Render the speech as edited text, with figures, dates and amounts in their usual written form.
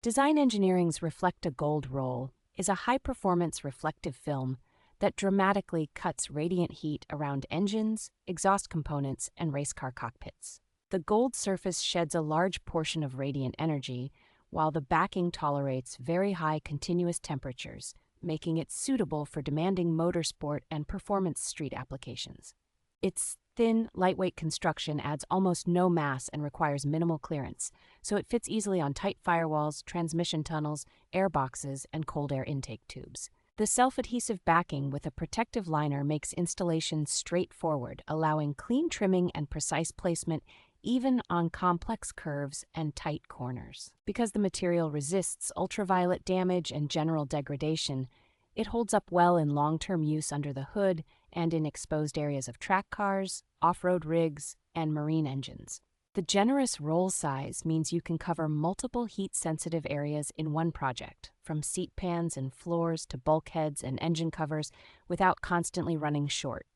Design Engineering's Reflect-A-Gold roll is a high-performance reflective film that dramatically cuts radiant heat around engines, exhaust components, and race car cockpits. The gold surface sheds a large portion of radiant energy, while the backing tolerates very high continuous temperatures, making it suitable for demanding motorsport and performance street applications. Its thin, lightweight construction adds almost no mass and requires minimal clearance, so it fits easily on tight firewalls, transmission tunnels, air boxes, and cold air intake tubes. The self-adhesive backing with a protective liner makes installation straightforward, allowing clean trimming and precise placement even on complex curves and tight corners. Because the material resists ultraviolet damage and general degradation, it holds up well in long-term use under the hood and in exposed areas of track cars, off-road rigs, and marine engines. The generous roll size means you can cover multiple heat-sensitive areas in one project, from seat pans and floors to bulkheads and engine covers, without constantly running short.